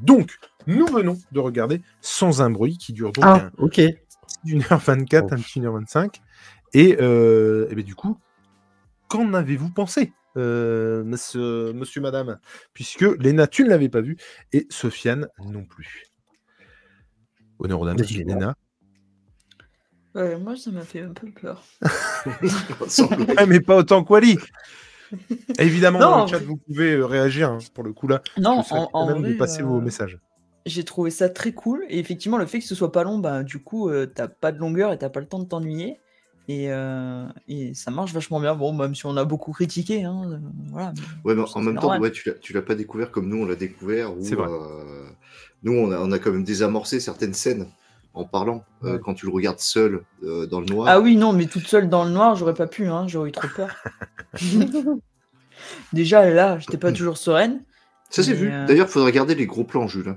Donc, nous venons de regarder Sans un bruit, qui dure donc ok. 1h24, un petit 1h25. Et ben, du coup, qu'en avez-vous pensé, monsieur, madame? Puisque Léna, tu ne l'avais pas vu, et Sofiane non plus. Honneur aux dames. Vas-y, Léna. Moi, ça m'a fait un peu peur. Ouais, mais pas autant que Wally. Évidemment, Non, dans en le chat, vrai- vous pouvez réagir, hein, pour le coup, là. Non, Je souhaite en quand même de vrai, passer vos messages. j'ai trouvé ça très cool. Et effectivement, le fait que ce soit pas long, bah, du coup, t'as pas de longueur et t'as pas le temps de t'ennuyer. Et ça marche vachement bien. Bon, même si on a beaucoup critiqué, hein, voilà. Ouais, mais Ça, en c'est même temps, normal. ouais, tu l'as pas découvert comme nous, on l'a découvert. Où, C'est vrai. nous, on a quand même désamorcé certaines scènes en parlant. Ouais. Quand tu le regardes seul dans le noir. Ah oui, non, mais toute seule dans le noir, j'aurais pas pu, hein, j'aurais eu trop peur. Déjà, là, j'étais pas toujours sereine. Ça s'est mais, vu. D'ailleurs, il faudrait regarder les gros plans, Jules.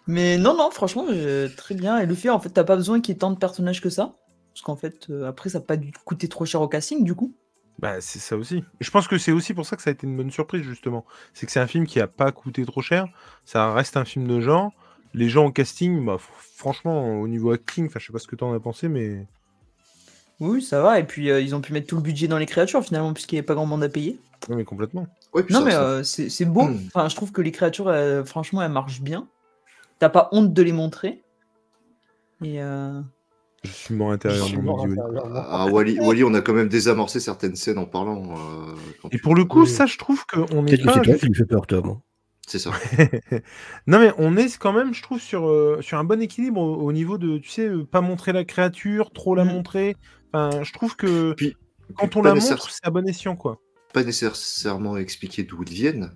Mais non, franchement, très bien. Et le fait, en fait, t'as pas besoin qu'il y ait tant de personnages que ça. Parce qu'en fait, après, ça n'a pas dû coûter trop cher au casting, du coup. Bah, c'est ça aussi. Je pense que c'est aussi pour ça que ça a été une bonne surprise, justement. C'est que c'est un film qui a pas coûté trop cher. Ça reste un film de genre. Les gens au casting, bah, franchement, au niveau acting, je sais pas ce que t'en as pensé, mais... Oui, ça va. Et puis, ils ont pu mettre tout le budget dans les créatures, finalement, puisqu'il n'y avait pas grand monde à payer. Non, mais complètement. Ouais, puis Non, ça mais reste c'est beau. Enfin, je trouve que les créatures, franchement, elles marchent bien. T'as pas honte de les montrer. Et Je suis mort intérieurement, me dit Wally. Ah, Wally, on a quand même désamorcé certaines scènes en parlant. Et pour le coup, ça, je trouve qu'on est Peut-être que pas... c'est toi qui lui fait peur, Tom. C'est ça. Non, mais on est quand même, je trouve, sur un bon équilibre au niveau de, tu sais, pas montrer la créature, trop la montrer. Enfin, je trouve que Puis quand on pas la montre, c'est à bon escient, quoi. Pas nécessairement expliquer d'où ils viennent.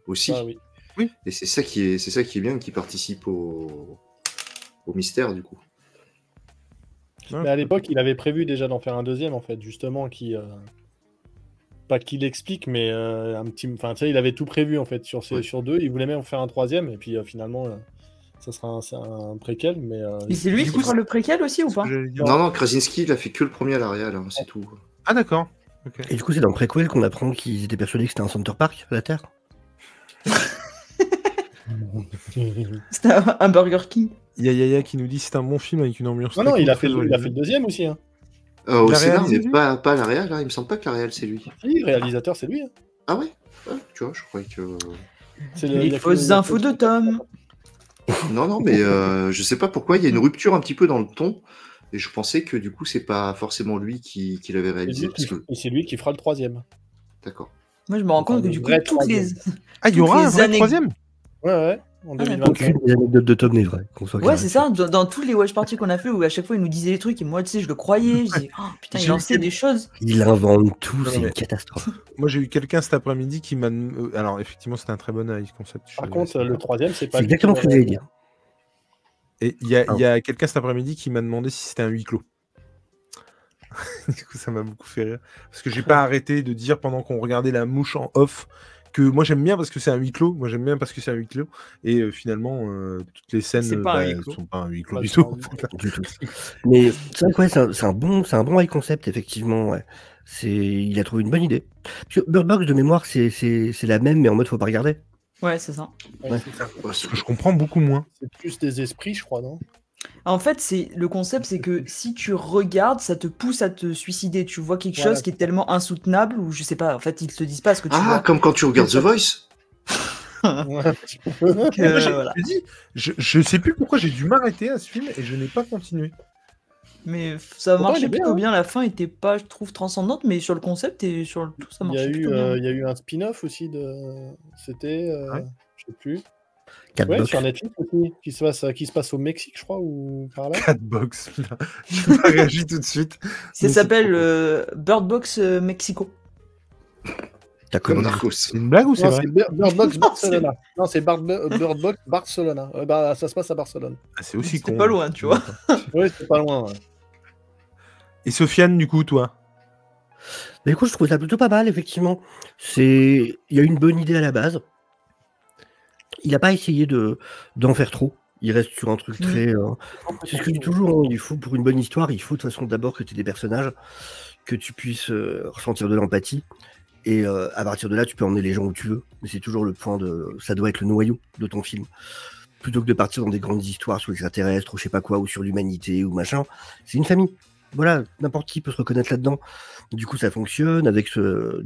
Aussi. Ah, oui. Oui. Et c'est ça qui est bien, qui participe au mystère, du coup. Mais à l'époque, il avait prévu déjà d'en faire un deuxième, en fait, justement, qui... Pas qu'il explique, mais un petit... Enfin, tu sais, il avait tout prévu, en fait, sur deux. Il voulait même en faire un troisième, et puis finalement, ça sera un préquel, mais... Et c'est lui qui fera le préquel aussi, ou pas? Non, Krasinski, il a fait que le premier à la réal, hein, c'est tout. Ah, d'accord. Okay. Et du coup, c'est dans le préquel qu'on apprend qu'ils étaient persuadés que c'était un Center Park, la Terre. C'était un Burger King. Il y a Yaya qui nous dit c'est un bon film avec une ambiance. Non, il a fait le deuxième aussi. Hein. Au scénar, mais pas à la réal, hein. Il me semble pas que la réal, c'est lui. Si, le réalisateur, c'est lui. Hein. Ah ouais, tu vois, je croyais que... Les fausses infos de Tom. Non, mais je sais pas pourquoi, il y a une rupture un petit peu dans le ton. Et je pensais que du coup, c'est pas forcément lui qui l'avait réalisé. Et c'est lui qui fera le troisième. D'accord. Moi, je me rends compte que du coup, toutes les. Ah, il y aura un vrai troisième? Ouais, en 2025. Aucune des anecdotes de Tom n'est vraie. Ouais, c'est ça. Dans tous les watch parties qu'on a fait, où à chaque fois il nous disait des trucs, et moi, tu sais, je le croyais. Je dis, oh, putain, il lançait des choses. Il invente tout, c'est une catastrophe. Moi, j'ai eu quelqu'un cet après-midi qui m'a. Alors, effectivement, c'était un très bon concept. Par contre, le troisième, c'est pas. C'est exactement ce que j'allais dire. Et il y a quelqu'un cet après-midi qui m'a demandé si c'était un huis clos. Du coup, ça m'a beaucoup fait rire. Parce que j'ai pas arrêté de dire pendant qu'on regardait La Mouche en off que moi j'aime bien parce que c'est un huis clos. Moi j'aime bien parce que c'est un huis clos. Et finalement, toutes les scènes sont pas un huis clos du tout. Mais c'est vrai que c'est un bon high concept, effectivement. Ouais. Il a trouvé une bonne idée. Parce que Bird Box, de mémoire, c'est la même, mais en mode faut pas regarder. Ouais, c'est ça. Ouais. Ce que je comprends beaucoup moins. C'est plus des esprits, je crois, non? En fait, le concept, c'est que si tu regardes, ça te pousse à te suicider. Tu vois quelque chose qui est tellement insoutenable, ou je sais pas, en fait, ils te disent pas ce que tu vois. Ah, comme quand tu regardes The Voice. Voilà. Je sais plus pourquoi j'ai dû m'arrêter à ce film et je n'ai pas continué. Mais ça marchait plutôt bien. La fin était pas, je trouve, transcendante, mais sur le concept et sur tout, ça marchait plutôt bien. Il y a eu un spin-off aussi de. C'était. Je sais plus. Catbox. Sur Netflix aussi, qui se passe au Mexique, je crois, ou par là. Catbox, là. Je n'ai pas réagi tout de suite. Ça s'appelle Bird Box Mexico. Comme Narcos. C'est une blague ou c'est vrai? C'est Bird Box Barcelona. Non, c'est Bird Box Barcelona. Ça se passe à Barcelone. Ah, c'est aussi con. C'est pas loin, tu vois. Oui, c'est pas loin. Ouais. Et Sofiane, du coup, toi? Mais du coup, je trouve ça plutôt pas mal, effectivement. Il y a une bonne idée à la base. Il n'a pas essayé d'en faire trop. Il reste sur un truc très... C'est ce que je dis toujours, hein. Il faut, pour une bonne histoire, il faut de toute façon d'abord que tu aies des personnages, que tu puisses ressentir de l'empathie. Et à partir de là, tu peux emmener les gens où tu veux. Mais c'est toujours le point de... Ça doit être le noyau de ton film. Plutôt que de partir dans des grandes histoires sur l'extraterrestre ou je sais pas quoi, ou sur l'humanité ou machin. C'est une famille. Voilà, n'importe qui peut se reconnaître là-dedans. Du coup, ça fonctionne avec ce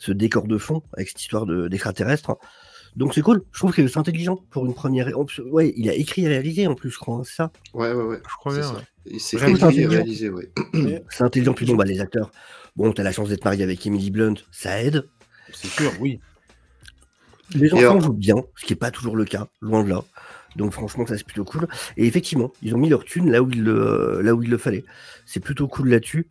décor de fond, avec cette histoire d'extraterrestre. Donc c'est cool. Je trouve que c'est intelligent pour une première... Ouais, il a écrit et réalisé en plus, je crois. C'est ça. Ouais. Je crois bien. Et c'est Vraiment écrit et intelligent. réalisé, ouais. C'est intelligent. Puis bon, bah, les acteurs... Bon, t'as la chance d'être marié avec Emily Blunt, ça aide. C'est sûr, oui. Les Et enfants alors- jouent bien, ce qui n'est pas toujours le cas, loin de là. Donc franchement, ça c'est plutôt cool. Et effectivement, ils ont mis leur thune là où il le fallait. C'est plutôt cool là-dessus.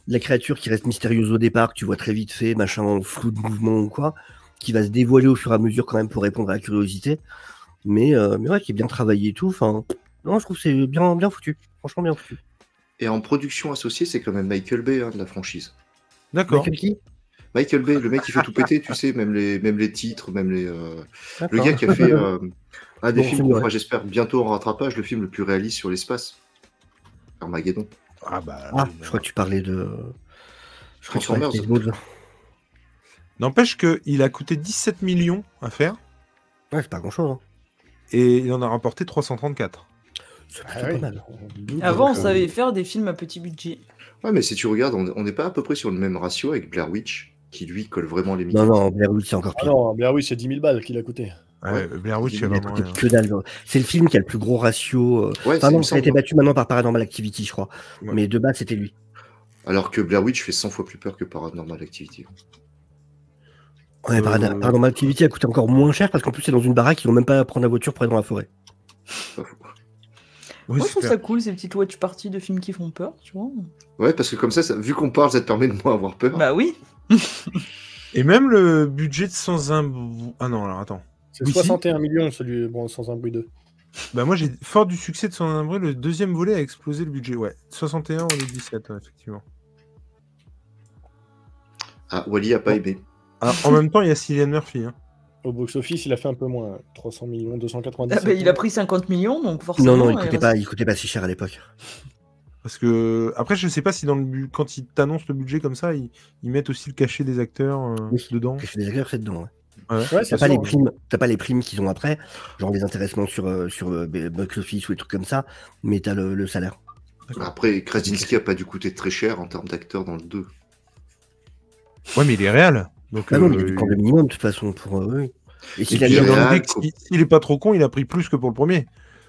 La créature qui reste mystérieuse au départ, que tu vois très vite fait, machin, flou de mouvement ou quoi, qui va se dévoiler au fur et à mesure quand même pour répondre à la curiosité. Mais ouais, qui est bien travaillé et tout. Enfin, non, je trouve que c'est bien foutu. Franchement, bien foutu. Et en production associée, c'est quand même Michael Bay de la franchise. D'accord. Michael qui Michael Bay, le mec qui fait tout péter, tu sais, même les titres, même les. Le D'accord. gars qui a fait un des Bon, films c'est qu'on vrai. fera, j'espère, bientôt en rattrapage, le film le plus réaliste sur l'espace. Armageddon. Ah bah. Ah, je crois que tu parlais de... Je crois que tu parlais de Transformers. Spaceballs. N'empêche qu'il a coûté 17 millions à faire Ouais, c'est pas grand-chose. Hein. et il en a rapporté 334. C'est Ah plutôt oui. pas mal. Avant, on Donc, savait faire des films à petit budget. Ouais, mais si tu regardes, on n'est pas à peu près sur le même ratio avec Blair Witch, qui lui colle vraiment les Non, micros. non, Blair Witch, c'est encore Ah pire. non, Blair Witch, c'est 10 000 balles qu'il a coûté. Ouais, Blair Witch, Il c'est a vraiment coûté rien. que dalle. C'est le film qui a le plus gros ratio. Ouais, Enfin il non, me ça a été semble. battu maintenant par Paranormal Activity, je crois. Ouais. Mais de base, c'était lui. Alors que Blair Witch fait 100 fois plus peur que Paranormal Activity. Ouais, Paranormal Activity a coûté encore moins cher parce qu'en plus, c'est dans une baraque, ils vont même pas prendre la voiture pour aller dans la forêt. Pas fou. Oui, Moi, je c'est trouve clair. ça cool, ces petites watch parties de films qui font peur, tu vois. Ouais, parce que comme ça, vu qu'on parle, ça te permet de moins avoir peur. Bah oui. Et même le budget de Sans un... Ah non, alors attends. C'est Oui, 61 millions, celui bon, Sans un bruit 2. Bah moi, fort du succès de Sans un bruit, le deuxième volet a explosé le budget. Ouais, 61 au lieu de 17, ouais, effectivement. Ah, Wally a pas aimé. Alors, en même temps, il y a Cillian Murphy. Hein. Au box-office, il a fait un peu moins. 300 millions, 297. Ah bah, il a pris 50 millions, donc forcément. Non, il il coûtait pas si cher à l'époque. Parce que, après, je sais pas si quand ils t'annoncent le budget comme ça, ils mettent aussi le cachet des acteurs Oui. dedans. Cachet des acteurs, c'est dedans. Ouais. Ouais. Ouais, T'as c'est pas, sûr, t'as pas les primes qu'ils ont après, genre les intéressements sur box office ou des trucs comme ça, mais t'as le salaire. Après, Krasinski a pas dû coûter très cher en termes d'acteur dans le 2. Ouais, mais il est réel. Donc, Ah non, mais il y a du camp de minimum de toute façon pour eux. Et s'il a puis, j'ai mis dans réel, l'idée que s'il est pas trop con, il a pris plus que pour le premier.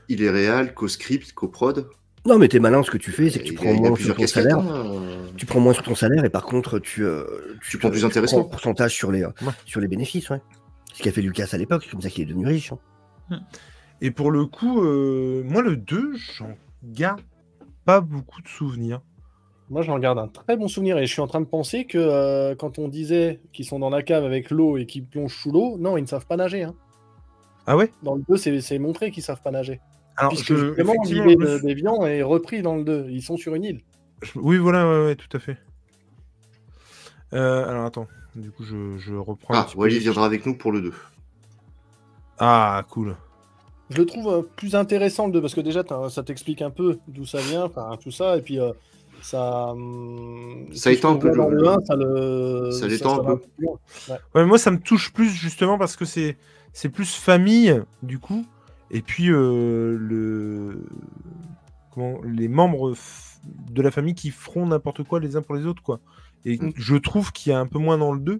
Il est réel, co-script, co-prod. Non, mais t'es malin, ce que tu fais, c'est que tu Il prends y a moins sur plusieurs ton casquettes. salaire. Hein. Tu prends moins sur ton salaire et par contre, tu prends plus prends intéressant. un pourcentage sur les bénéfices, ouais. Ce qu'a fait Lucas à l'époque, c'est comme ça qu'il est devenu riche. Hein. Et pour le coup, moi, le 2, j'en garde pas beaucoup de souvenirs. Moi, j'en garde un très bon souvenir et je suis en train de penser que quand on disait qu'ils sont dans la cave avec l'eau et qu'ils plongent sous l'eau, non, ils ne savent pas nager. Hein. Ah ouais? Dans le 2, c'est montré qu'ils savent pas nager. Alors, Puisque justement, effectivement, l'idée d'Evian est repris dans le 2. Ils sont sur une île. Oui, voilà, ouais, tout à fait. Alors, attends. Du coup, je reprends un Ah, petit peu. Wally viendra avec nous pour le 2. Ah, cool. Je le trouve plus intéressant le 2 parce que déjà, ça t'explique un peu d'où ça vient, enfin tout ça, et puis ça. Ça étend un peu dans le- le 1, ça l'étend un va peu. plus loin. Ouais. Ouais, moi, ça me touche plus, justement, parce que c'est plus famille, du coup. Et puis, les membres de la famille qui feront n'importe quoi les uns pour les autres, quoi. Et je trouve qu'il y a un peu moins dans le 2.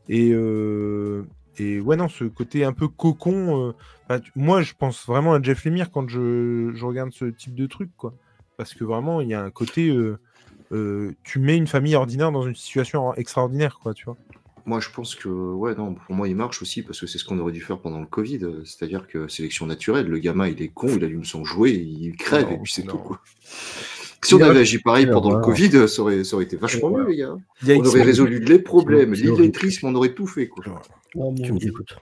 Et ouais, non, ce côté un peu cocon. Moi, je pense vraiment à Jeff Lemire quand je regarde ce type de truc, quoi. Parce que vraiment, il y a un côté. Tu mets une famille ordinaire dans une situation extraordinaire, quoi, tu vois. Moi, je pense que, ouais, non, pour moi, il marche aussi parce que c'est ce qu'on aurait dû faire pendant le Covid. C'est-à-dire que sélection naturelle, le gamin, il est con, il allume son jouet, il crève Non, et puis c'est non. tout, quoi. Si on avait agi pareil Quelle pendant le horreur. Covid, ça aurait été vachement mieux, les gars. Il y a On aurait XP, résolu les problèmes, C'est horrible. l'illettrisme, on aurait tout fait, quoi. Oh, mon Tu me Dieu. écoutes.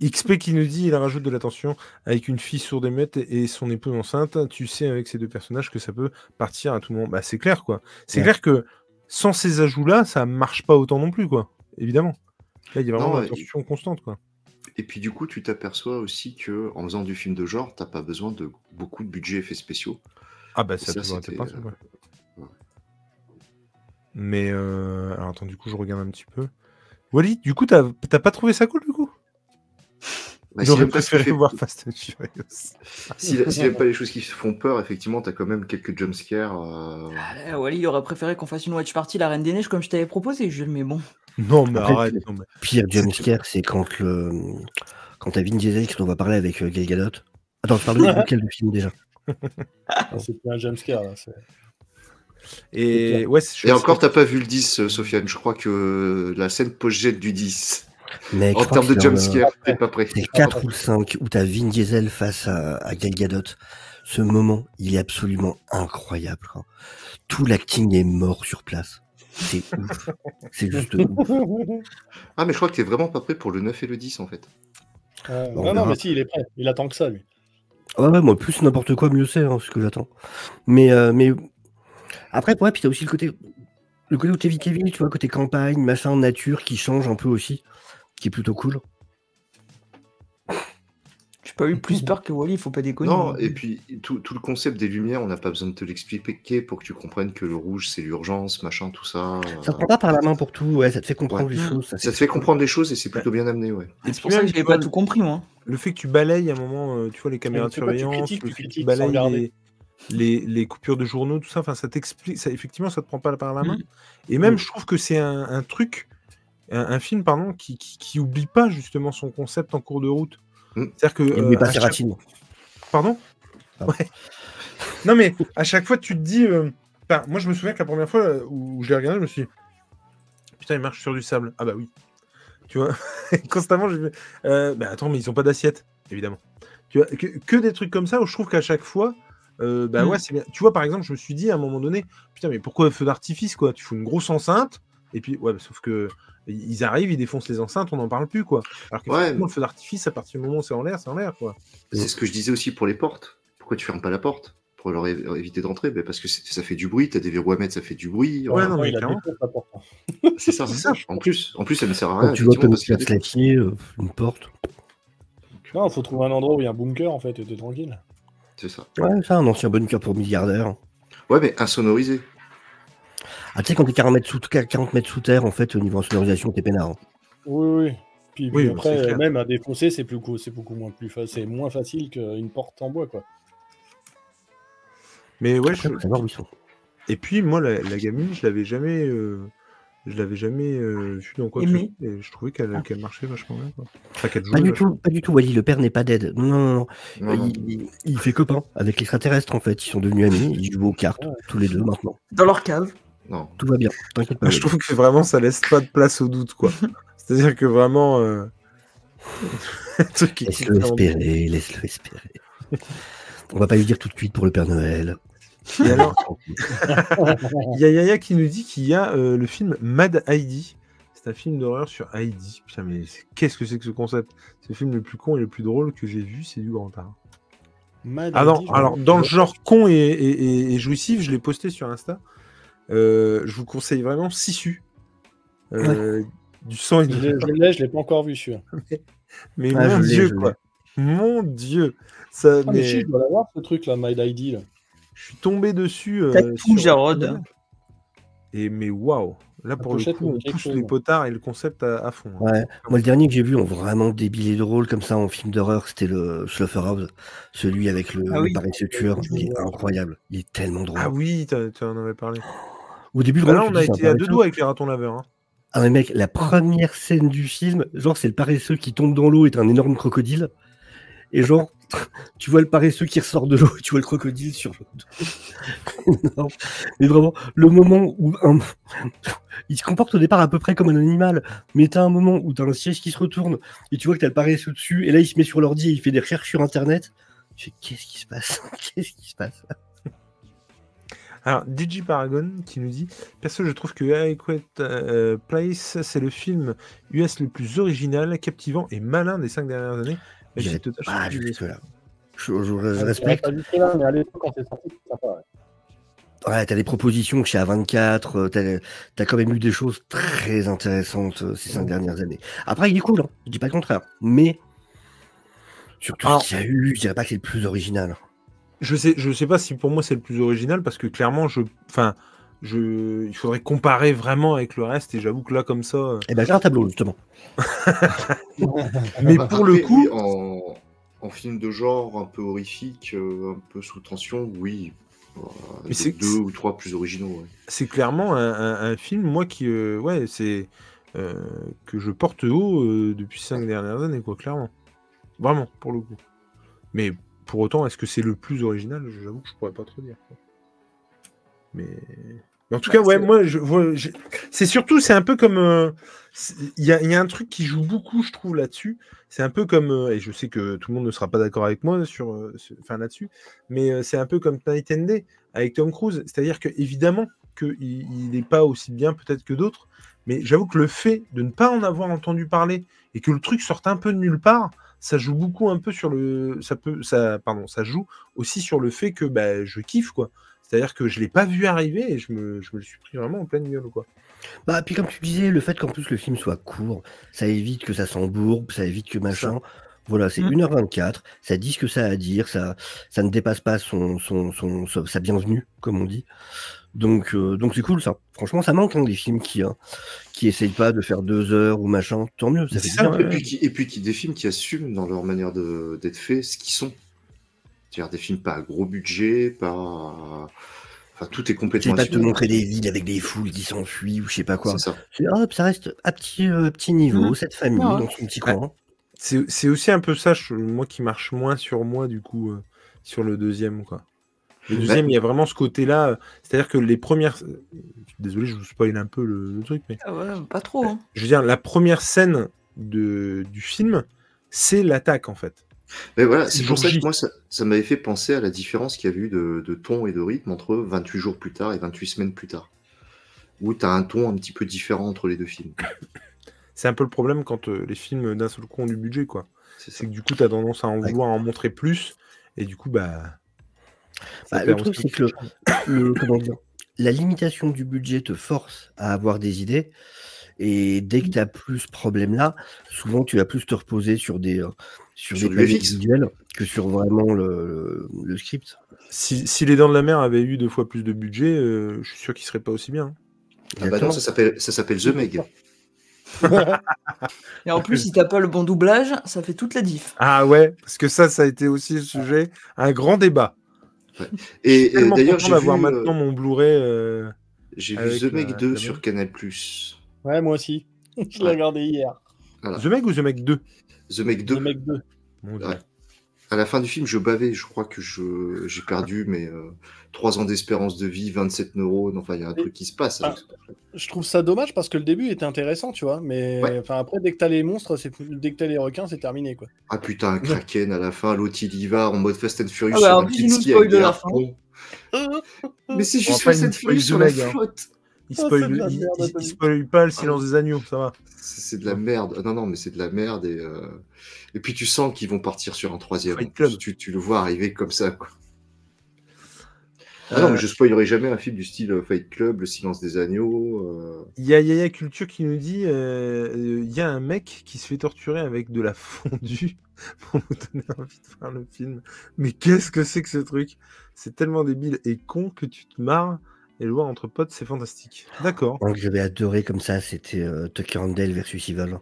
XP qui nous dit il rajoute de la tension avec une fille sourde et muette et son épouse enceinte. Tu sais, avec ces deux personnages, que ça peut partir à tout moment. Bah, c'est clair, quoi. C'est Ouais. clair que sans ces ajouts-là, ça marche pas autant non plus, quoi. Évidemment. Là, il y a vraiment Non, une tension constante, quoi. Et puis du coup, tu t'aperçois aussi que en faisant du film de genre, t'as pas besoin de beaucoup de budget effets spéciaux. Ah, bah, ça a ça, toujours été c'était, le principe, ouais. Mais alors attends, du coup, je regarde un petit peu. Wally, du coup, t'as pas trouvé ça cool, du coup? Bah, J'aurais préféré voir Fast and Furious. S'il n'aime pas les choses qui font peur, effectivement, t'as quand même quelques jumpscares. Wally, il aurait préféré qu'on fasse une watch party La Reine des Neiges comme je t'avais proposé, Jules, mais bon. Non, mais Après, arrête. le Non, mais... pire jumpscare, c'est quand t'as Vin Diesel qui va parler avec Gal Gadot. Attends, je parle de quel film déjà? C'est plus un jumpscare, là. Et, ouais, Et encore, t'as pas vu le 10, Sofiane. Je crois que la scène post-jet du 10. Mec, En termes de jumpscare, t'es pas prêt. C'est 4 ou 5 où t'as Vin Diesel face à Gal Gadot. Ce moment, il est absolument incroyable. Quoi. Tout l'acting est mort sur place. C'est ouf. C'est juste ouf. Ah, mais je crois que t'es vraiment pas prêt pour le 9 et le 10, en fait. Non, mais si, il est prêt. Il attend que ça, lui. Ouais, moi, plus n'importe quoi, mieux c'est, ce que j'attends. Mais après, ouais, puis t'as aussi le côté où t'es Kevin, tu vois, côté campagne, machin, nature, qui change un peu aussi, qui est plutôt cool. J'ai pas eu plus peur que Wally, il faut pas déconner. Non, et puis tout le concept des lumières, on n'a pas besoin de te l'expliquer pour que tu comprennes que le rouge c'est l'urgence, machin, tout ça. Ça te prend pas par la main pour tout, ouais, ça te fait comprendre les choses. Ça te fait comprendre les choses et c'est plutôt bien amené, ouais. C'est pour ça que j'avais pas tout compris, moi. Le fait que tu balayes à un moment, tu vois, les caméras de surveillance, le fait que tu balayes les coupures de journaux, tout ça, enfin, ça t'explique, effectivement, ça te prend pas par la main. Et même, je trouve que c'est un truc, un film, pardon, qui oublie pas justement son concept en cours de route. C'est-à-dire que. Il n'est pas Sératine. Pardon ? Ouais. Non, mais à chaque fois, tu te dis. Moi, je me souviens que la première fois où je l'ai regardé, je me suis dit, putain, il marche sur du sable. Ah, bah oui. Tu vois, constamment, j'ai fait. Attends, mais ils ont pas d'assiette, évidemment. Tu vois, que des trucs comme ça où je trouve qu'à chaque fois. Ouais, c'est bien. Tu vois, par exemple, je me suis dit à un moment donné, putain, mais pourquoi feu d'artifice, quoi ? Tu fous une grosse enceinte, et puis, ouais, sauf que. Ils arrivent, ils défoncent les enceintes, on n'en parle plus, quoi. Alors que le feu d'artifice, à partir du moment où c'est en l'air, quoi. C'est ce que je disais aussi pour les portes. Pourquoi tu fermes pas la porte pour leur éviter de rentrer ? Parce que ça fait du bruit, t'as des verrous à mettre, ça fait du bruit. Ouais, non, mais clairement. C'est ça. En plus, ça ne sert à rien. Tu vois, comme tu as une porte. Non, faut trouver un endroit où il y a un bunker, en fait, et t'es tranquille. C'est ça. Ouais, ça, un ancien bunker pour milliardaires. Ouais, mais insonorisé. Ah, tu sais, quand t'es 40 mètres sous terre, en fait, au niveau insonorisation, t'es peinard. Oui. Puis après, même à défoncer, c'est beaucoup moins c'est moins facile qu'une porte en bois, quoi. Mais ouais, Et puis moi, la gamine, je l'avais jamais vue dans quoi que ce soit, et je trouvais qu'elle marchait vachement bien, quoi. Enfin, qu'elle jouait pas du tout, Wally, le père n'est pas dead. Non. Il fait copain avec l'extraterrestre, en fait. Ils sont devenus amis, ils jouent aux cartes, tous les deux, maintenant. Dans leur cave. Non. Tout va bien, t'inquiète pas. Je trouve que vraiment, ça laisse pas de place au doute, quoi. C'est-à-dire que vraiment... Laisse-le espérer. On va pas lui dire tout de suite pour le Père Noël. Et alors, il y a Yaya qui nous dit qu'il y a le film Mad Heidi. C'est un film d'horreur sur Heidi. Putain, mais qu'est-ce que c'est que ce concept ? C'est le film le plus con et le plus drôle que j'ai vu, c'est du grand art. Alors, dans le genre con et jouissif, je l'ai posté sur Insta. Je vous conseille vraiment Sisu. Du sang et je l'ai pas encore vu, celui-là. Mais mon Dieu, quoi. Mon Dieu. Ça, mais si, je dois l'avoir, ce truc-là, My ID, là. Je suis tombé dessus. Sur Jarod. Mais waouh. Là, pour le coup, on pousse les potards et le concept à fond. Ouais. Moi, le dernier que j'ai vu en vraiment débile et drôle comme ça en film d'horreur, c'était le Slaughterhouse. Celui avec le paresseux tueur. Il est incroyable. Il est tellement drôle. Ah oui, tu en avais parlé. Au début, là, on a été à deux doigts avec les ratons laveurs. Hein. Ah mais mec, la première scène du film, genre c'est le paresseux qui tombe dans l'eau et t'as un énorme crocodile. Et genre, tu vois le paresseux qui ressort de l'eau et tu vois le crocodile sur l'eau. Non, mais vraiment, le moment où il se comporte au départ à peu près comme un animal, mais t'as un moment où t'as un siège qui se retourne et tu vois que t'as le paresseux dessus et là il se met sur l'ordi et il fait des recherches sur internet. Tu fais qu'est-ce qui se passe? Qu'est-ce qui se passe? Alors, DJ Paragon qui nous dit perso, je trouve que A Quiet Place, c'est le film US le plus original, captivant et malin des 5 dernières années. Je respecte. Mais à l'époque, quand c'est sorti, c'est sympa. Ouais, t'as des propositions chez A24, t'as quand même eu des choses très intéressantes ces 5 dernières années. Après, il est cool, hein, je dis pas le contraire. Mais, surtout ce qu'il y a eu, je dirais pas que c'est le plus original. Je sais pas si pour moi c'est le plus original parce que clairement, il faudrait comparer vraiment avec le reste, et j'avoue que là, comme ça... Eh ben, j'ai un tableau, justement. Mais pour le coup... Oui, en film de genre, un peu horrifique, un peu sous tension, oui. Mais c'est 2 ou 3 plus originaux. Ouais. C'est clairement un film, moi, qui... c'est... que je porte haut depuis 5 dernières années, quoi, clairement. Vraiment, pour le coup. Mais pour autant, est-ce que c'est le plus original? J'avoue que je pourrais pas trop dire. Quoi. Mais en tout cas, ouais, moi, c'est surtout, c'est un peu comme... Il y a un truc qui joue beaucoup, je trouve, là-dessus. C'est un peu comme... et je sais que tout le monde ne sera pas d'accord avec moi là-dessus, mais c'est un peu comme Night and Day avec Tom Cruise. C'est-à-dire que évidemment qu'il n'est pas aussi bien peut-être que d'autres, mais j'avoue que le fait de ne pas en avoir entendu parler et que le truc sorte un peu de nulle part, ça joue beaucoup un peu sur le... Ça joue aussi sur le fait que je kiffe, quoi. C'est-à-dire que je l'ai pas vu arriver et je me le suis pris vraiment en pleine gueule, quoi. Bah, puis comme tu disais, le fait qu'en plus le film soit court, ça évite que ça s'embourbe, ça évite que machin. Voilà, c'est 1h24, ça dit ce que ça a à dire, ça ne dépasse pas sa bienvenue, comme on dit. Donc c'est cool, ça. Franchement, ça manque, des films qui essayent pas de faire 2 heures ou machin, tant mieux. Ça fait bien. Et puis des films qui assument dans leur manière d'être faits ce qu'ils sont. C'est-à-dire des films pas à gros budget, pas... Enfin, tout est complètement... C'est pas te montrer des villes avec des foules qui s'enfuient ou je sais pas quoi. C'est ça. Ça reste à petit niveau, cette famille, dans son petit coin. C'est aussi un peu ça, moi, qui marche moins sur moi, du coup, sur le deuxième, quoi. Le deuxième, il y a vraiment ce côté-là. C'est-à-dire que les premières... Désolé, je vous spoil un peu le truc, mais... Ah ouais, pas trop. Hein. Je veux dire, la première scène du film, c'est l'attaque, en fait. Mais voilà, c'est pour ça que moi, ça m'avait fait penser à la différence qu'il y avait eu de ton et de rythme entre 28 jours plus tard et 28 semaines plus tard. Où tu as un ton un petit peu différent entre les deux films. C'est un peu le problème quand les films d'un seul coup ont du budget, quoi. C'est que du coup, tu as tendance à en vouloir en montrer plus, et du coup, le truc, c'est que comment dire, la limitation du budget te force à avoir des idées, et dès que tu n'as plus ce problème-là, souvent tu vas plus te reposer sur des palettes visuelles que sur vraiment le script. Si Les Dents de la Mer avaient eu 2 fois plus de budget, je suis sûr qu'ils seraient pas aussi bien. Ah bah non, ça s'appelle The Meg. Et en plus, si t'as pas le bon doublage, ça fait toute la diff. Ah ouais, parce que ça a été aussi le sujet, un grand débat. Ouais. Et d'ailleurs, j'ai vu maintenant mon Blu-ray. J'ai vu The Meg 2 sur Canal+. Ouais, moi aussi. Je l'ai regardé hier. Voilà. The Meg ou The Meg 2? The Meg 2. The Meg 2. Mon Dieu. Ouais. À la fin du film, je bavais. Je crois que j'ai perdu mes 3 ans d'espérance de vie, 27 neurones. Enfin, il y a un truc qui se passe. Je trouve ça dommage parce que le début était intéressant, tu vois. Mais après, dès que t'as les monstres, dès que t'as les requins, c'est terminé, quoi. Ah putain, un Kraken à la fin, l'autre il y va en mode Fast and Furious. Ah bah, il nous spoil de la fin. Mais c'est juste Fast and Furious sur la flotte. Il spoil pas le Silence des Agneaux, ça va. C'est de la merde. Non, mais c'est de la merde. Et puis tu sens qu'ils vont partir sur un 3e. Tu le vois arriver comme ça, quoi. Ah non, mais je spoilerai jamais un film du style Fight Club, Le Silence des Agneaux. Il y a Yaya Culture qui nous dit il y a un mec qui se fait torturer avec de la fondue pour nous donner envie de voir le film. Mais qu'est-ce que c'est que ce truc? C'est tellement débile et con que tu te marres. Et le voir entre potes, c'est fantastique. D'accord. Donc j'avais adoré comme ça, c'était Tucker and Dale versus Evil.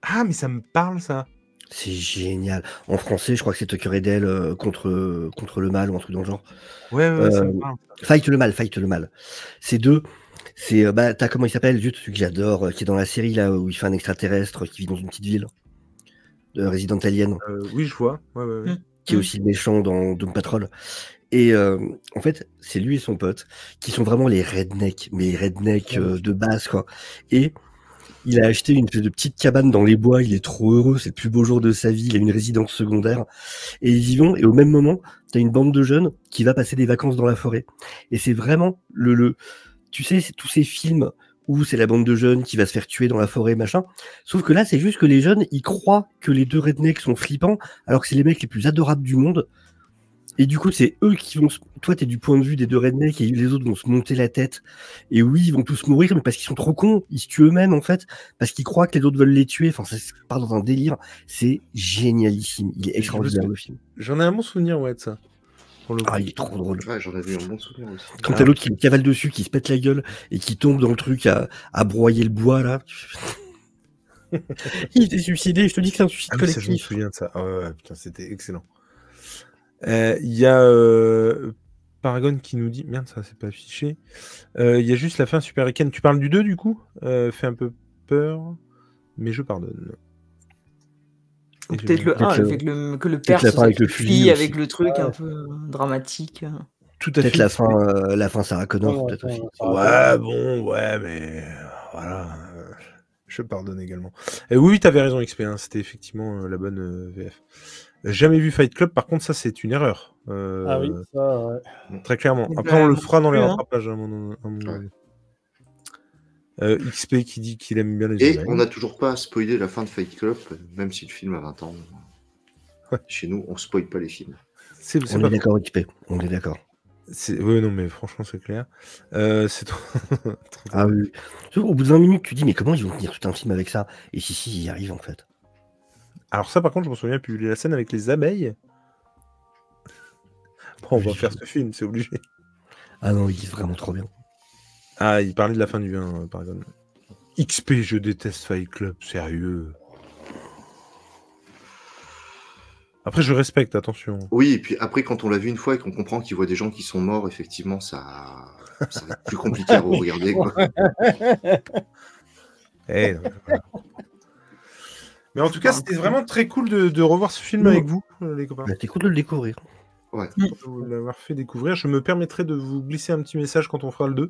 Ah, mais ça me parle, ça. C'est génial. En français, je crois que c'est Tucker et Dale contre le mal ou un truc dans le genre. Ouais, ça me parle. Fight le mal. C'est deux. T'as comment il s'appelle, celui que j'adore, qui est dans la série là où il fait un extraterrestre qui vit dans une petite ville. Resident Alien. Oui, je vois. Ouais. Qui est aussi le méchant dans Doom Patrol. Et en fait, c'est lui et son pote qui sont vraiment les rednecks, mais les rednecks de base, quoi. Et il a acheté une espèce de petite cabane dans les bois, il est trop heureux, c'est le plus beau jour de sa vie, il a une résidence secondaire. Et ils y vont, et au même moment, t'as une bande de jeunes qui va passer des vacances dans la forêt. Et c'est vraiment tu sais, c'est tous ces films où c'est la bande de jeunes qui va se faire tuer dans la forêt, machin. Sauf que là, c'est juste que les jeunes, ils croient que les deux rednecks sont flippants, alors que c'est les mecs les plus adorables du monde. Et du coup, c'est eux qui vont... Toi, t'es du point de vue des deux rednecks et les autres vont se monter la tête. Et oui, ils vont tous mourir, mais parce qu'ils sont trop cons. Ils se tuent eux-mêmes, en fait, parce qu'ils croient que les autres veulent les tuer. Enfin, ça part dans un délire. C'est génialissime. Il est extraordinaire, le film. J'en ai un bon souvenir, ouais, de ça. Ah, il est trop drôle. Ouais, j'en avais un bon souvenir aussi. Quand t'as l'autre qui cavale dessus, qui se pète la gueule et qui tombe dans le truc à broyer le bois, là. Il était suicidé, je te dis que c'est un suicide collectif. Ça, je me souviens de ça. Ouais, putain, c'était excellent. Il y a Paragon qui nous dit... Merde, ça, c'est pas affiché. Il y a juste la fin Super Ken. Tu parles du 2, du coup fait un peu peur, mais je pardonne. Peut-être le 1, le fait que le père se sacrifie avec le truc un peu dramatique. Tout à fait. Peut-être la fin Sarah Connor, peut-être aussi. Ouais, bon, ouais, mais voilà. Je pardonne également. Oui, t'avais raison, XP. Hein, c'était effectivement la bonne VF. Jamais vu Fight Club, par contre, ça, c'est une erreur. Ah oui, ça, ouais. Très clairement. Après, on le fera dans les rattrapages, à mon avis. XP qui dit qu'il aime bien les Et on n'a toujours pas spoilé la fin de Fight Club, même si le film a 20 ans. Ouais. Chez nous, on spoile pas les films. On est d'accord, XP. On est d'accord. Oui, non, mais franchement, c'est clair. C'est trop... Ah oui. Au bout de 20 minutes, tu dis, mais comment ils vont tenir tout un film avec ça? Et si, ils y arrivent, en fait. Alors ça, par contre, je me souviens plus. La scène avec les abeilles... Bon, on va faire ce film, c'est obligé. Ah non, il est vraiment trop bien. Ah, il parlait de la fin du 1, par exemple. XP, je déteste Fight Club, sérieux. Après, je respecte, attention. Oui, et puis après, quand on l'a vu une fois et qu'on comprend qu'il voit des gens qui sont morts, effectivement, ça va être plus compliqué à regarder. Quoi. Hey, voilà. Mais en tout cas, c'était vraiment très cool de revoir ce film avec vous, les copains. C'était cool de le découvrir. Ouais. De vous l'avoir fait découvrir. Je me permettrai de vous glisser un petit message quand on fera le 2.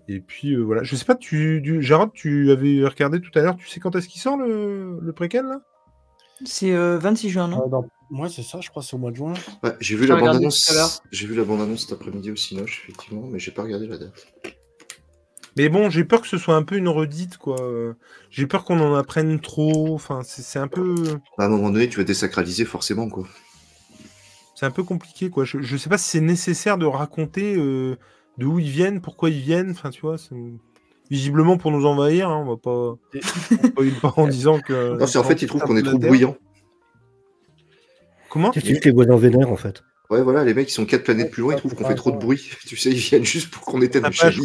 Et puis voilà. Je sais pas, Jarod, tu avais regardé tout à l'heure. Tu sais quand est-ce qu'il sort le préquel là? C'est 26 juin, non? Moi, c'est ça, je crois, c'est au mois de juin. Ouais, j'ai vu la bande-annonce. J'ai vu la bande-annonce cet après-midi au Cinoche, effectivement, mais j'ai pas regardé la date. Mais bon, j'ai peur que ce soit un peu une redite, quoi. J'ai peur qu'on en apprenne trop. Enfin, c'est un peu. À un moment donné, tu vas désacraliser forcément, quoi. C'est un peu compliqué, quoi. Je sais pas si c'est nécessaire de raconter d'où ils viennent, pourquoi ils viennent. Enfin, tu vois, visiblement pour nous envahir. Hein, on va pas en disant que. Non, c'est en fait, ils trouvent qu'on est trop bruyant. Comment? C'est juste les voisins vénères, en fait. Ouais, voilà, les mecs, ils sont 4 planètes plus loin, ils trouvent qu'on fait trop de bruit. Tu sais, ils viennent juste pour qu'on éteigne chez lui.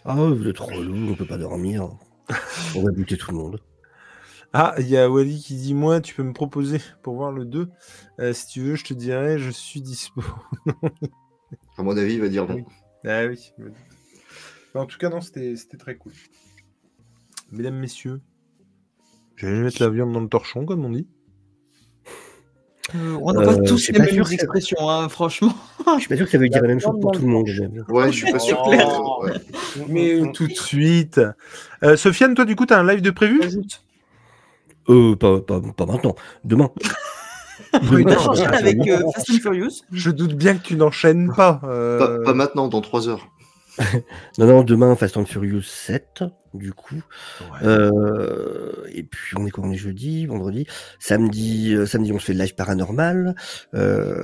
Ah, vous êtes relou, on peut pas dormir. On va buter tout le monde. Ah, il y a Wally qui dit, moi, tu peux me proposer pour voir le 2. Si tu veux, je te dirai, je suis dispo. À mon avis, il va dire non. Ah oui. En tout cas, non, c'était très cool. Mesdames, messieurs, j'allais mettre la viande dans le torchon, comme on dit. On n'a pas tous les mêmes expressions, hein, franchement. Je suis pas sûr que ça veut dire la même chose pour tout le monde. Ouais, je suis pas sûr. Ouais. Mais tout de suite. Sofiane, toi, du coup, t'as un live de prévu? Pas maintenant. Demain. Avec Fast and Furious. Je doute bien que tu n'enchaînes pas. Pas maintenant, dans 3 heures. Non, demain, Fast and Furious 7, du coup. Ouais. Et puis, on est jeudi, vendredi. Samedi, on se fait le live paranormal.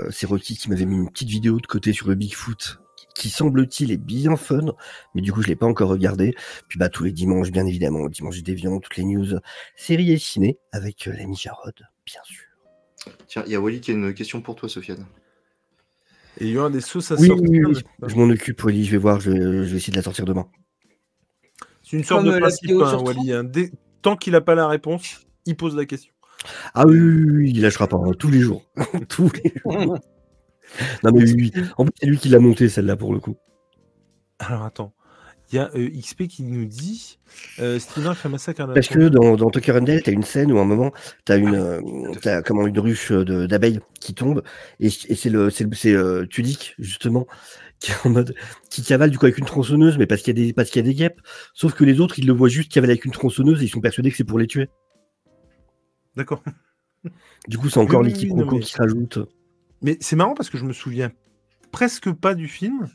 C'est Rocky qui m'avait mis une petite vidéo de côté sur le Bigfoot, qui semble-t-il est bien fun, mais du coup, je l'ai pas encore regardé. Puis, tous les dimanches, bien évidemment, le dimanche déviant, toutes les news, séries et ciné, avec l'ami Jarod, bien sûr. Tiens, il y a Wally qui a une question pour toi, Sofiane. Et il y aura des sauces à sortir. Oui, je m'en occupe, Wally, je vais voir, je vais essayer de la sortir demain. C'est une sorte de principe, hein, Wally. Hein. Tant qu'il n'a pas la réponse, il pose la question. Ah oui, il lâchera pas, hein, tous les jours. Tous les jours. Non mais oui. En plus, c'est lui qui l'a montée, celle-là, pour le coup. Alors, attends. Il y a XP qui nous dit Steven fait massacre à la Parce que dans Tucker and Dale, t'as une scène où à un moment, t'as une ruche d'abeilles qui tombe, et c'est Tudyk, justement, qui est en mode, qui cavale du coup avec une tronçonneuse, mais parce qu'il y a des guêpes. Sauf que les autres, ils le voient juste cavaler avec une tronçonneuse et ils sont persuadés que c'est pour les tuer. D'accord. Du coup, c'est encore l'équipe qui se rajoute. Mais c'est marrant parce que je me souviens presque pas du film.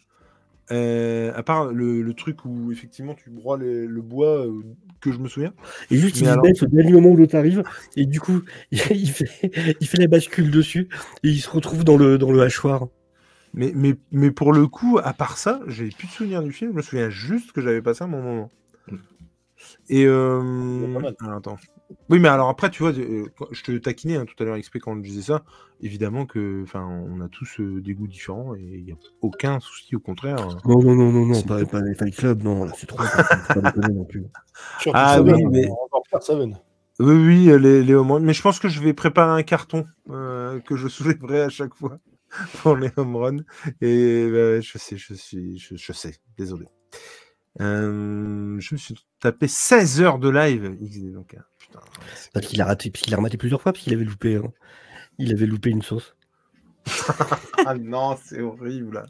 À part le truc où effectivement tu broies le bois que je me souviens. Et juste il baisse au dernier moment où l'autre arrive et du coup il fait la bascule dessus et il se retrouve dans le hachoir. Mais pour le coup, à part ça, j'ai plus de souvenirs du film. Je me souviens juste que j'avais passé un bon moment. Et alors, attends, Oui, mais alors après, tu vois, je te taquinais tout à l'heure exprès quand je disais ça. Évidemment que, on a tous des goûts différents et il n'y a aucun souci, au contraire. Non, pas les Fight Club, non, là c'est trop. Pas déconner non plus. Ah oui, mais Seven. oui, les home runs. Mais je pense que je vais préparer un carton que je soulèverai à chaque fois pour les home runs. Et je sais, désolé. Je me suis tapé 16 heures de live. Donc, putain, parce qu'il a raté, parce qu'il a rematé plusieurs fois, parce qu'il avait loupé. Il avait loupé une sauce. Ah non, c'est horrible.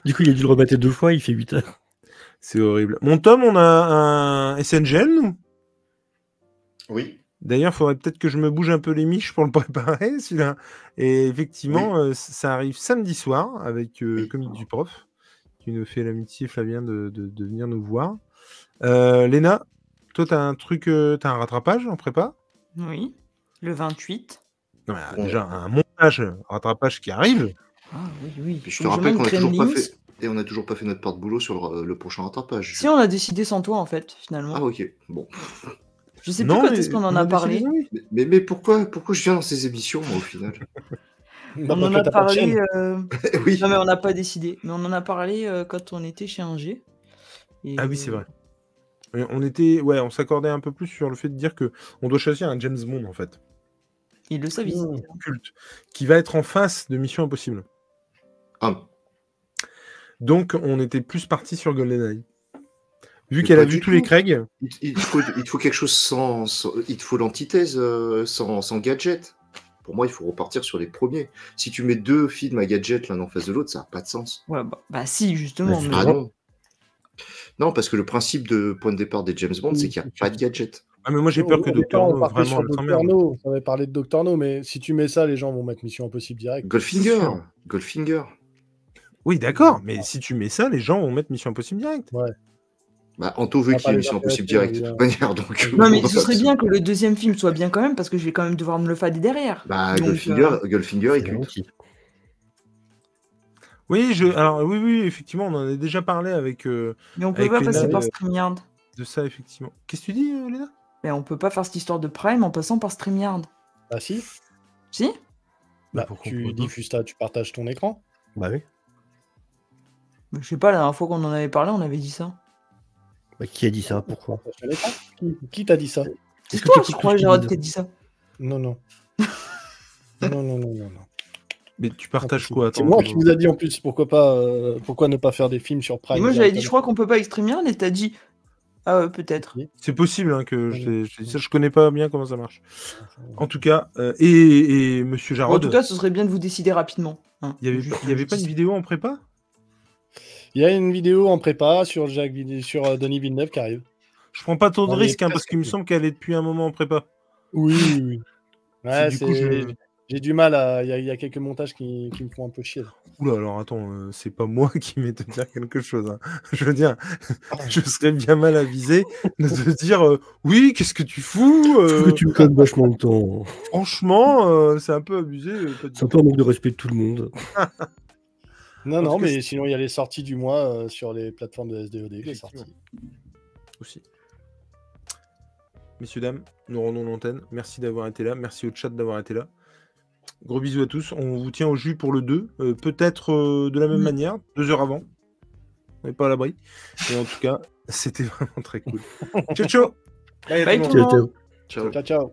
Du coup, il a dû le remater 2 fois, il fait 8 heures. C'est horrible. Mon Tom, on a un SNGL, nous? Oui. D'ailleurs, il faudrait peut-être que je me bouge un peu les miches pour le préparer, celui-là. Et effectivement, ça arrive samedi soir avec Comique du Prof, qui nous fait l'amitié, Flavien, de venir nous voir. Léna, toi, t'as un rattrapage en prépa? Oui, le 28. Non, mais, déjà, un montage, rattrapage qui arrive. Ah oui. Je te rappelle qu'on n'a toujours pas fait notre part de boulot sur le prochain rattrapage. Si, on a décidé sans toi, en fait, finalement. Ah, ok, bon. Je sais plus quand est-ce qu'on en a parlé. Mais pourquoi je viens dans ces émissions, moi, au final? On en a parlé. Oui. Non, mais on n'a pas décidé. Mais on en a parlé quand on était chez Ingé. Ah oui, c'est vrai. On s'accordait un peu plus sur le fait de dire que on doit choisir un James Bond, en fait. Il le savait. Culte, qui va être en face de Mission Impossible. Ah. Donc, on était plus parti sur GoldenEye. Vu qu'elle a vu tous les Craig. Il te faut quelque chose il te faut l'antithèse sans gadget. Pour moi, il faut repartir sur les premiers. Si tu mets 2 films à gadget l'un en face de l'autre, ça n'a pas de sens. Ouais, bah si, justement. Ah non. Non, parce que le principe de point de départ des James Bond, c'est qu'il n'y a pas de gadget. Ah, mais moi j'ai peur que Dr. No vraiment le s'emmerde. On avait parlé de Dr. No, mais si tu mets ça, les gens vont mettre Mission Impossible direct. Goldfinger. Oui, d'accord, mais si tu mets ça, les gens vont mettre Mission Impossible direct. Ouais. Bah, Anto veut qu'il y ait Mission Impossible direct, de toute manière. Donc, non, mais ce serait bien que le deuxième film soit bien quand même, parce que je vais quand même devoir me le fader derrière. Bah, Goldfinger est culte. Oui, oui, effectivement, on en a déjà parlé avec. Mais on peut pas passer par StreamYard. De ça, effectivement. Qu'est-ce que tu dis, Léna? Mais on peut pas faire cette histoire de Prime en passant par StreamYard. Bah si. Si? Bah, tu diffuses ça, tu partages ton écran. Bah oui. Bah, je sais pas, la dernière fois qu'on en avait parlé, on avait dit ça. Bah, qui a dit ça? Pourquoi? Qui t'a dit ça? C'est toi, je crois, Gérard, qui a dit ça. Non. non. Mais tu partages quoi? C'est moi qui vous a dit en plus, pourquoi ne pas faire des films sur Prime? Et moi j'avais dit, je crois qu'on peut pas exprimer, et t'as dit, ah peut-être. C'est possible que je t'ai dit ça, je connais pas bien comment ça marche. En tout cas, et Monsieur Jarod. En tout cas, ce serait bien de vous décider rapidement. Hein. Il y avait pas une vidéo en prépa? Il y a une vidéo en prépa sur Denis Villeneuve qui arrive. Je prends pas trop de risques parce qu'il me semble qu'elle est depuis un moment en prépa. Oui. Ouais, j'ai du mal à. Il y a quelques montages qui me font un peu chier. Oula, alors attends, c'est pas moi qui vais te dire quelque chose. Hein. Je veux dire, je serais bien mal avisé de te dire oui, qu'est-ce que tu fous que tu me donnes vachement de temps. Franchement, c'est un peu abusé. C'est un peu un manque de respect de tout le monde. Non, mais sinon, il y a les sorties du mois sur les plateformes de SDOD qui sont sorties. Aussi. Messieurs, dames, nous rendons l'antenne. Merci d'avoir été là. Merci au chat d'avoir été là. Gros bisous à tous. On vous tient au jus pour le 2. Peut-être de la même manière, 2 heures avant. On n'est pas à l'abri. Et en tout cas, c'était vraiment très cool. Ciao, ciao. Bye tout le monde. Ciao.